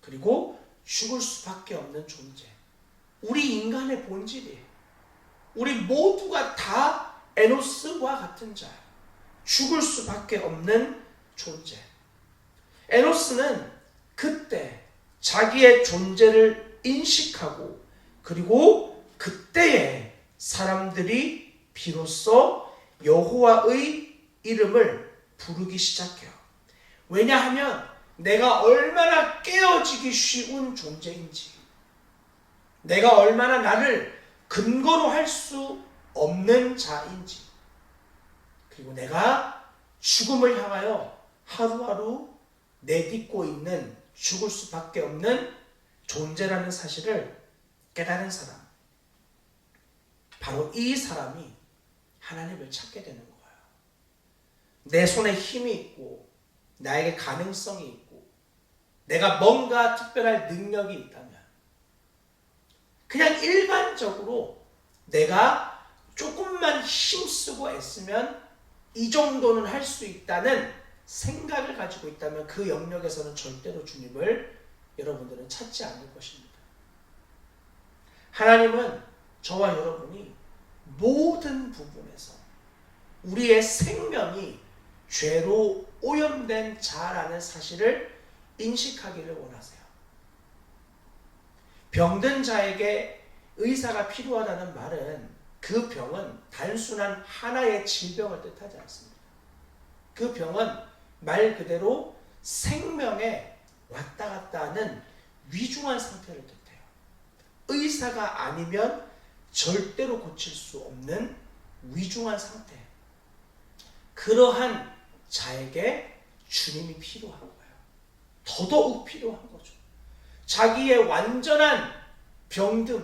그리고 죽을 수밖에 없는 존재. 우리 인간의 본질이에요. 우리 모두가 다 에노스와 같은 자예요. 죽을 수밖에 없는 존재. 에노스는 그때 자기의 존재를 인식하고 그리고 그때에 사람들이 비로소 여호와의 이름을 부르기 시작해요. 왜냐하면 내가 얼마나 깨어지기 쉬운 존재인지, 내가 얼마나 나를 근거로 할 수 없는 자인지, 그리고 내가 죽음을 향하여 하루하루 내딛고 있는 죽을 수밖에 없는 존재라는 사실을 깨달은 사람, 바로 이 사람이 하나님을 찾게 되는 거예요. 내 손에 힘이 있고 나에게 가능성이 있고 내가 뭔가 특별한 능력이 있다면, 그냥 일반적으로 내가 조금만 힘쓰고 애쓰면 이 정도는 할 수 있다는 생각을 가지고 있다면 그 영역에서는 절대로 주님을 여러분들은 찾지 않을 것입니다. 하나님은 저와 여러분이 모든 부분에서 우리의 생명이 죄로 오염된 자라는 사실을 인식하기를 원하세요. 병든 자에게 의사가 필요하다는 말은 그 병은 단순한 하나의 질병을 뜻하지 않습니다. 그 병은 말 그대로 생명에 왔다 갔다 하는 위중한 상태를 뜻해요. 의사가 아니면 절대로 고칠 수 없는 위중한 상태. 그러한 자에게 주님이 필요한 거예요. 더더욱 필요한 거죠. 자기의 완전한 병듦,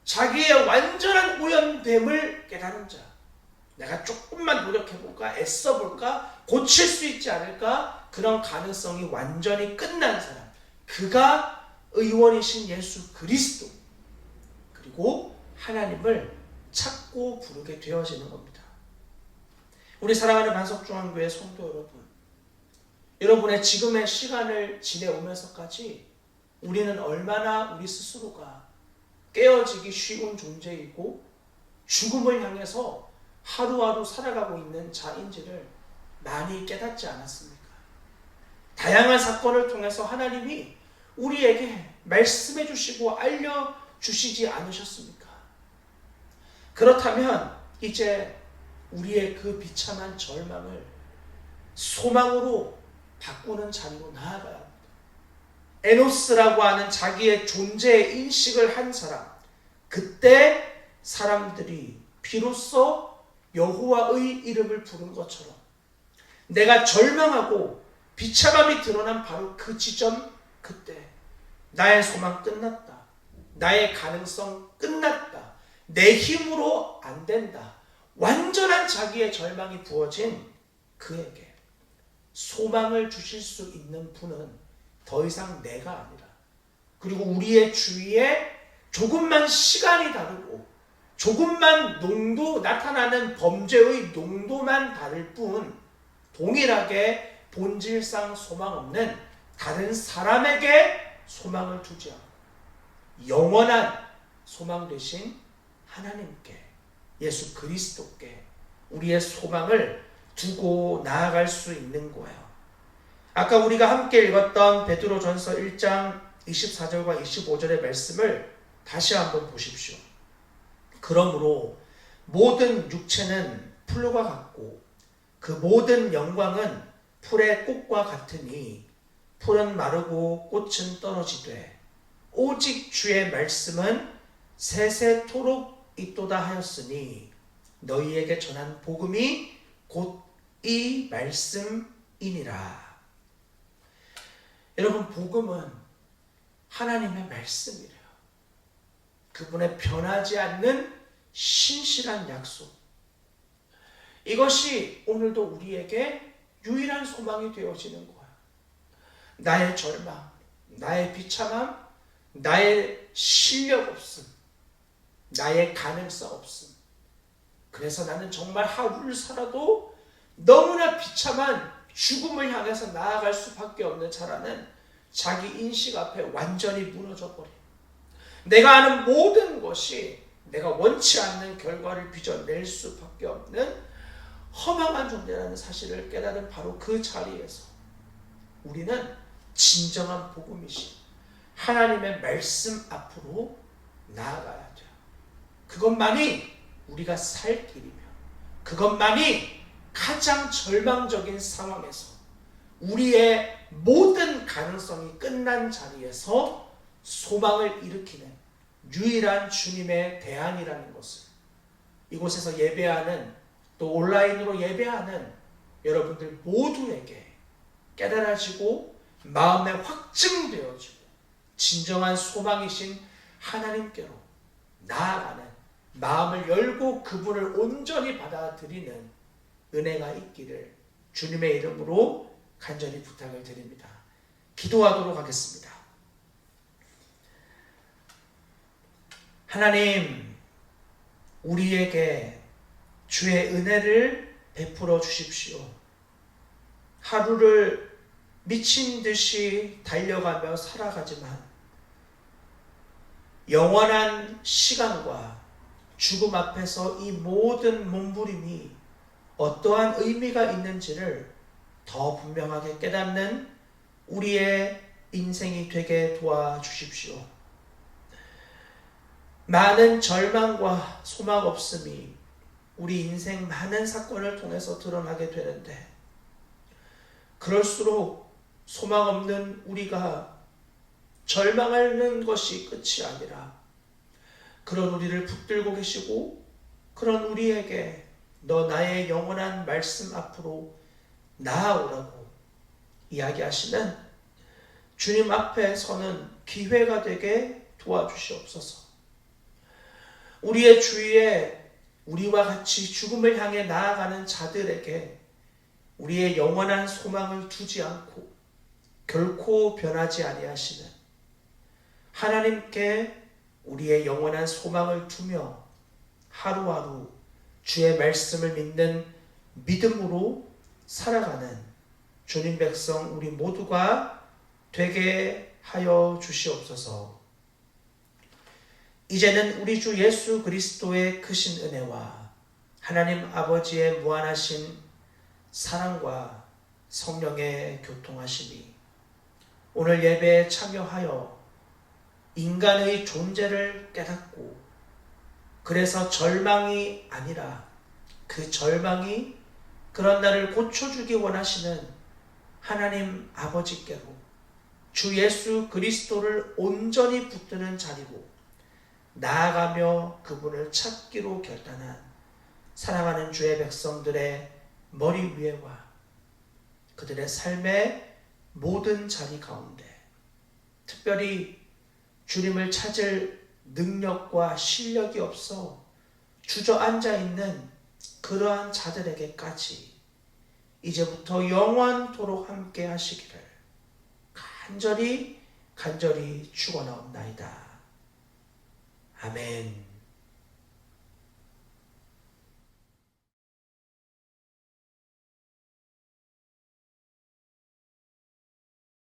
자기의 완전한 오염됨을 깨달은 자, 내가 조금만 노력해볼까, 애써볼까, 고칠 수 있지 않을까, 그런 가능성이 완전히 끝난 사람, 그가 의원이신 예수 그리스도, 그리고 하나님을 찾고 부르게 되어지는 겁니다. 우리 사랑하는 반석중앙교회 성도 여러분, 여러분의 지금의 시간을 지내오면서까지 우리는 얼마나 우리 스스로가 깨어지기 쉬운 존재이고 죽음을 향해서 하루하루 살아가고 있는 자인지를 많이 깨닫지 않았습니까? 다양한 사건을 통해서 하나님이 우리에게 말씀해 주시고 알려주시지 않으셨습니까? 그렇다면 이제 우리의 그 비참한 절망을 소망으로 바꾸는 자리로 나아가야 합니다. 에노스라고 하는 자기의 존재의 인식을 한 사람, 그때 사람들이 비로소 여호와의 이름을 부른 것처럼 내가 절망하고 비참함이 드러난 바로 그 지점, 그때 나의 소망 끝났다. 나의 가능성 끝났다. 내 힘으로 안 된다. 완전한 자기의 절망이 부어진 그에게 소망을 주실 수 있는 분은 더 이상 내가 아니라, 그리고 우리의 주위에 조금만 시간이 다르고 조금만 나타나는 범죄의 농도만 다를 뿐 동일하게 본질상 소망 없는 다른 사람에게 소망을 두지 않고 영원한 소망 되신 하나님께, 예수 그리스도께 우리의 소망을 두고 나아갈 수 있는 거예요. 아까 우리가 함께 읽었던 베드로전서 1장 24절과 25절의 말씀을 다시 한번 보십시오. 그러므로 모든 육체는 풀과 같고 그 모든 영광은 풀의 꽃과 같으니 풀은 마르고 꽃은 떨어지되 오직 주의 말씀은 세세토록 있도다 하였으니 너희에게 전한 복음이 곧 이 말씀이니라. 여러분, 복음은 하나님의 말씀이래요. 그분의 변하지 않는 신실한 약속. 이것이 오늘도 우리에게 유일한 소망이 되어지는 거야. 나의 절망, 나의 비참함, 나의 실력 없음, 나의 가능성 없음. 그래서 나는 정말 하루를 살아도 너무나 비참한 죽음을 향해서 나아갈 수밖에 없는 자라는 자기 인식 앞에 완전히 무너져 버려. 내가 아는 모든 것이 내가 원치 않는 결과를 빚어낼 수밖에 없는 허망한 존재라는 사실을 깨달은 바로 그 자리에서 우리는 진정한 복음이신 하나님의 말씀 앞으로 나아가야 돼요. 그것만이 우리가 살 길이며, 그것만이 가장 절망적인 상황에서 우리의 모든 가능성이 끝난 자리에서 소망을 일으키는 유일한 주님의 대안이라는 것을 이곳에서 예배하는, 또 온라인으로 예배하는 여러분들 모두에게 깨달아지고 마음에 확증되어지고 진정한 소망이신 하나님께로 나아가는 마음을 열고 그분을 온전히 받아들이는 은혜가 있기를 주님의 이름으로 간절히 부탁을 드립니다. 기도하도록 하겠습니다. 하나님, 우리에게 주의 은혜를 베풀어 주십시오. 하루를 미친 듯이 달려가며 살아가지만 영원한 시간과 죽음 앞에서 이 모든 몸부림이 어떠한 의미가 있는지를 더 분명하게 깨닫는 우리의 인생이 되게 도와주십시오. 많은 절망과 소망 없음이 우리 인생 많은 사건을 통해서 드러나게 되는데, 그럴수록 소망 없는 우리가 절망하는 것이 끝이 아니라 그런 우리를 붙들고 계시고, 그런 우리에게 너 나의 영원한 말씀 앞으로 나아오라고 이야기하시는 주님 앞에 서는 기회가 되게 도와주시옵소서. 우리의 주위에 우리와 같이 죽음을 향해 나아가는 자들에게 우리의 영원한 소망을 두지 않고 결코 변하지 아니하시는 하나님께 우리의 영원한 소망을 두며 하루하루 주의 말씀을 믿는 믿음으로 살아가는 주님 백성 우리 모두가 되게 하여 주시옵소서. 이제는 우리 주 예수 그리스도의 크신 은혜와 하나님 아버지의 무한하신 사랑과 성령의 교통하심이 오늘 예배에 참여하여 인간의 존재를 깨닫고, 그래서 절망이 아니라 그 절망이 그런 나를 고쳐주기 원하시는 하나님 아버지께로 주 예수 그리스도를 온전히 붙드는 자리고 나아가며 그분을 찾기로 결단한 사랑하는 주의 백성들의 머리 위에와 그들의 삶의 모든 자리 가운데 특별히 주님을 찾을 능력과 실력이 없어 주저앉아 있는 그러한 자들에게까지 이제부터 영원토록 함께 하시기를 간절히 축원하옵나이다. 아멘.